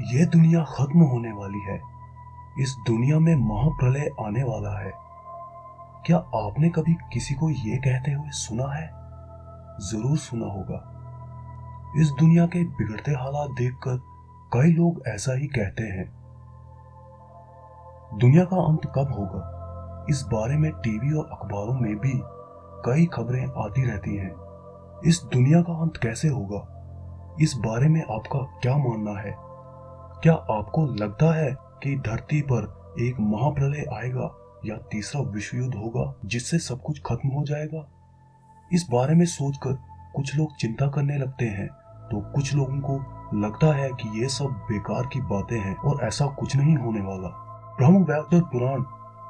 ये दुनिया खत्म होने वाली है। इस दुनिया में महाप्रलय आने वाला है। क्या आपने कभी किसी को ये कहते हुए सुना है? जरूर सुना होगा। इस दुनिया के बिगड़ते हालात देखकर कई लोग ऐसा ही कहते हैं। दुनिया का अंत कब होगा, इस बारे में टीवी और अखबारों में भी कई खबरें आती रहती हैं। इस दुनिया का अंत कैसे होगा, इस बारे में आपका क्या मानना है? क्या आपको लगता है कि धरती पर एक महाप्रलय आएगा या तीसरा विश्व युद्ध होगा जिससे सब कुछ खत्म हो जाएगा? इस बारे में सोचकर कुछ लोग चिंता करने लगते हैं, तो कुछ लोगों को लगता है कि ये सब बेकार की बातें हैं और ऐसा कुछ नहीं होने वाला। ब्रह्म वैवर्त पुराण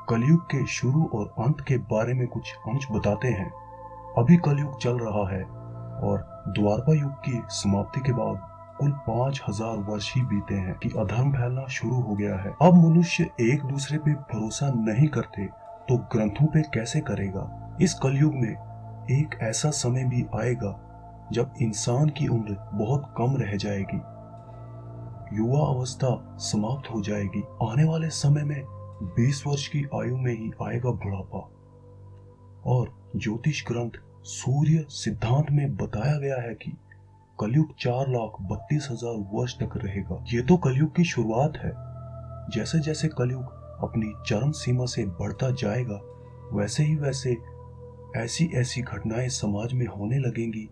कलयुग के शुरू और अंत के बारे में कुछ अंश बताते हैं। अभी कलयुग चल रहा है और द्वापर युग की समाप्ति के बाद कुल 5000 वर्ष ही बीते हैं कि अधर्म फैलना शुरू हो गया है। अब मनुष्य एक दूसरे पे भरोसा नहीं करते तो ग्रंथों पे कैसे करेगा? इस कलयुग में एक ऐसा समय भी आएगा जब इंसान की उम्र बहुत कम रह जाएगी, युवा अवस्था समाप्त हो जाएगी। आने वाले समय में 20 वर्ष की आयु में ही आएगा बुढ़ापा। और ज्योतिष ग्रंथ सूर्य सिद्धांत में बताया गया है कि कलयुग 4,32,000 वर्ष तक रहेगा। ये तो कलयुग की शुरुआत है। जैसे जैसे कलयुग अपनी चरम सीमा से बढ़ता जाएगा, वैसे ही वैसे ऐसी ऐसी घटनाएं समाज में होने लगेंगी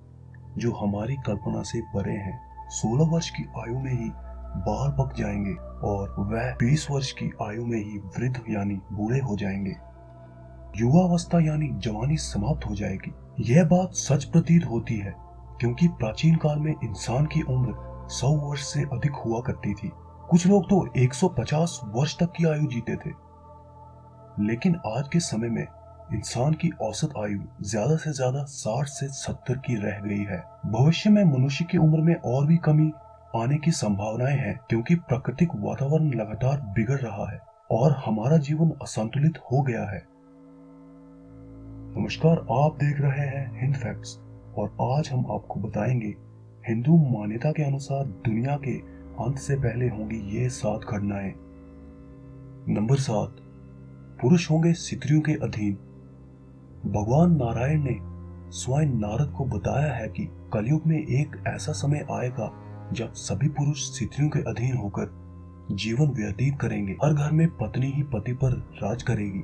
जो हमारी कल्पना से परे हैं। 16 वर्ष की आयु में ही बाल पक जाएंगे और वह 20 वर्ष की आयु में ही वृद्ध यानी बूढ़े हो जाएंगे। युवा अवस्था यानी जवानी समाप्त हो जाएगी। यह बात सच प्रतीत होती है, क्योंकि प्राचीन काल में इंसान की उम्र 100 वर्ष से अधिक हुआ करती थी। कुछ लोग तो 150 वर्ष तक की आयु जीते थे। लेकिन आज के समय में इंसान की औसत आयु ज्यादा से ज्यादा 60 से 70 की रह गई है। भविष्य में मनुष्य की उम्र में और भी कमी आने की संभावनाएं हैं, क्योंकि प्राकृतिक वातावरण लगातार बिगड़ रहा है और हमारा जीवन असंतुलित हो गया है। नमस्कार, आप देख रहे हैं हिंद फैक्ट्स और आज हम आपको बताएंगे हिंदू मान्यता के अनुसार दुनिया के अंत से पहले होंगी ये 7 घटनाएं। नंबर 7, पुरुष होंगे स्त्रियों के अधीन। भगवान नारायण ने स्वयं नारद को बताया है कि कलयुग में एक ऐसा समय आएगा जब सभी पुरुष स्त्रियों के अधीन होकर जीवन व्यतीत करेंगे। हर घर में पत्नी ही पति पर राज करेगी।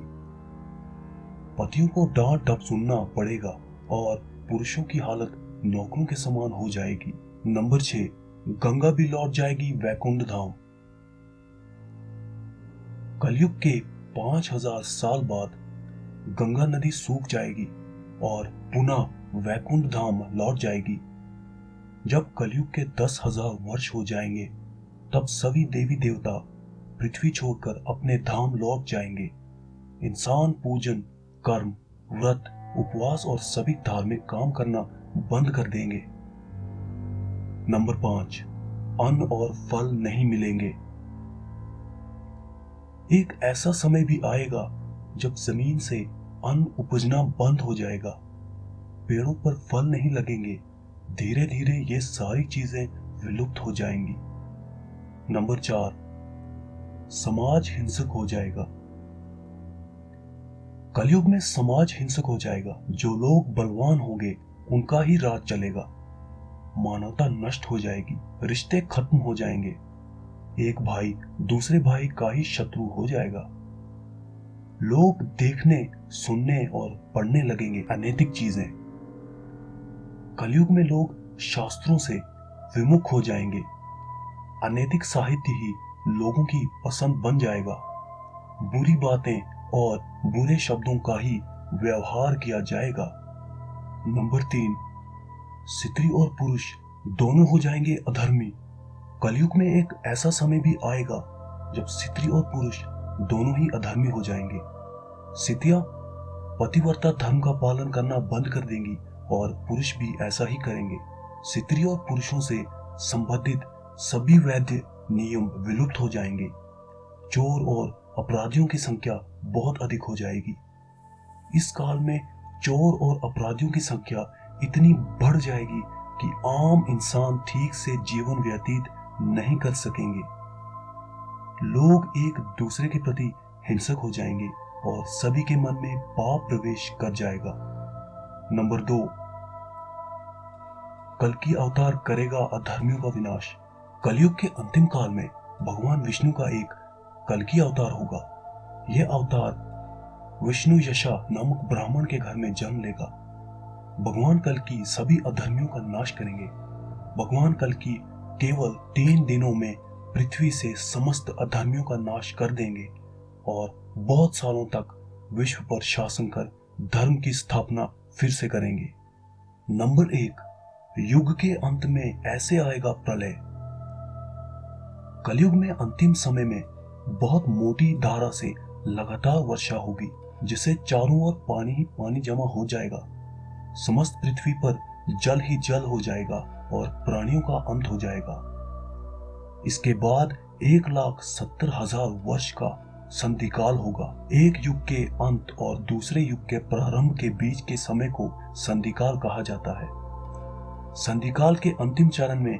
पतियों को डांट डप सुनना पड़ेगा और पुरुषों की हालत नौकरों के समान हो जाएगी। नंबर 6, गंगा भी लौट जाएगी वैकुंठ धाम। कलयुग के 5000 साल बाद गंगा नदी सूख जाएगी और पुनः वैकुंठ धाम लौट जाएगी। जब कलयुग के 10,000 वर्ष हो जाएंगे, तब सभी देवी देवता पृथ्वी छोड़कर अपने धाम लौट जाएंगे। इंसान पूजन, कर्म, व्रत, उपवास और सभी धार्मिक काम करना बंद कर देंगे। नंबर 5, अन्न और फल नहीं मिलेंगे। एक ऐसा समय भी आएगा जब जमीन से अन्न उपजना बंद हो जाएगा, पेड़ों पर फल नहीं लगेंगे। धीरे धीरे ये सारी चीजें विलुप्त हो जाएंगी। नंबर 4, समाज हिंसक हो जाएगा। कलयुग में समाज हिंसक हो जाएगा। जो लोग बलवान होंगे उनका ही राज चलेगा। मानवता नष्ट हो जाएगी, रिश्ते खत्म हो जाएंगे। एक भाई दूसरे भाई का ही शत्रु हो जाएगा। लोग देखने, सुनने और पढ़ने लगेंगे अनैतिक चीजें। कलयुग में लोग शास्त्रों से विमुख हो जाएंगे। अनैतिक साहित्य ही लोगों की पसंद बन जाएगा। बुरी बातें और बुरे शब्दों का ही व्यवहार किया जाएगा। नंबर 3, स्त्री और पुरुष दोनों हो जाएंगे अधर्मी। कलयुग में एक ऐसा समय भी आएगा जब स्त्री और पुरुष दोनों ही अधर्मी हो जाएंगे। स्त्रियां पतिव्रता धर्म का पालन करना बंद कर देंगी और पुरुष भी ऐसा ही करेंगे। स्त्री और पुरुषों से संबंधित सभी वैध नियम विलुप्त हो जाएंगे। चोर और अपराधियों की संख्या बहुत अधिक हो जाएगी। इस काल में चोर और अपराधियों की संख्या इतनी बढ़ जाएगी कि आम इंसान ठीक से जीवन व्यतीत नहीं कर सकेंगे। लोग एक दूसरे के प्रति हिंसक हो जाएंगे और सभी के मन में पाप प्रवेश कर जाएगा। नंबर 2, कल्कि अवतार करेगा अधर्मियों का विनाश। कलयुग के अंतिम काल में भगवान विष्णु का एक कल्कि अवतार होगा। यह अवतार विष्णु यशा नामक ब्राह्मण के घर में जन्म लेगा। भगवान कल्कि सभी अधर्मियों का नाश करेंगे। भगवान कल्कि केवल 3 दिनों में पृथ्वी से समस्त अधर्मियों का नाश कर देंगे और बहुत सालों तक विश्व पर शासन कर धर्म की स्थापना फिर से करेंगे। नंबर 1, युग के अंत में ऐसे आएगा प्रलय। कलयुग में अंतिम समय में बहुत मोटी धारा से लगातार वर्षा होगी, जिससे चारों ओर पानी ही पानी जमा हो जाएगा। समस्त पृथ्वी पर जल ही जल हो जाएगा और प्राणियों का अंत हो जाएगा। इसके बाद 1,70,000 वर्ष का संधिकाल होगा। एक युग के अंत और दूसरे युग के प्रारंभ के बीच के समय को संधिकाल कहा जाता है। संधिकाल के अंतिम चरण में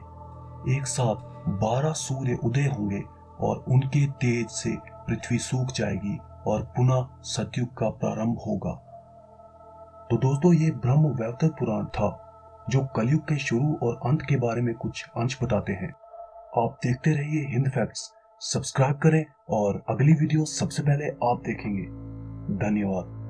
एक साथ 12 सूर्य उदय होंगे और उनके तेज से पृथ्वी सूख जाएगी और पुनः सतयुग का प्रारंभ होगा। तो दोस्तों, ये ब्रह्म वैवर्त पुराण था जो कलयुग के शुरू और अंत के बारे में कुछ अंश बताते हैं। आप देखते रहिए हिंद फैक्ट्स, सब्सक्राइब करें और अगली वीडियो सबसे पहले आप देखेंगे। धन्यवाद।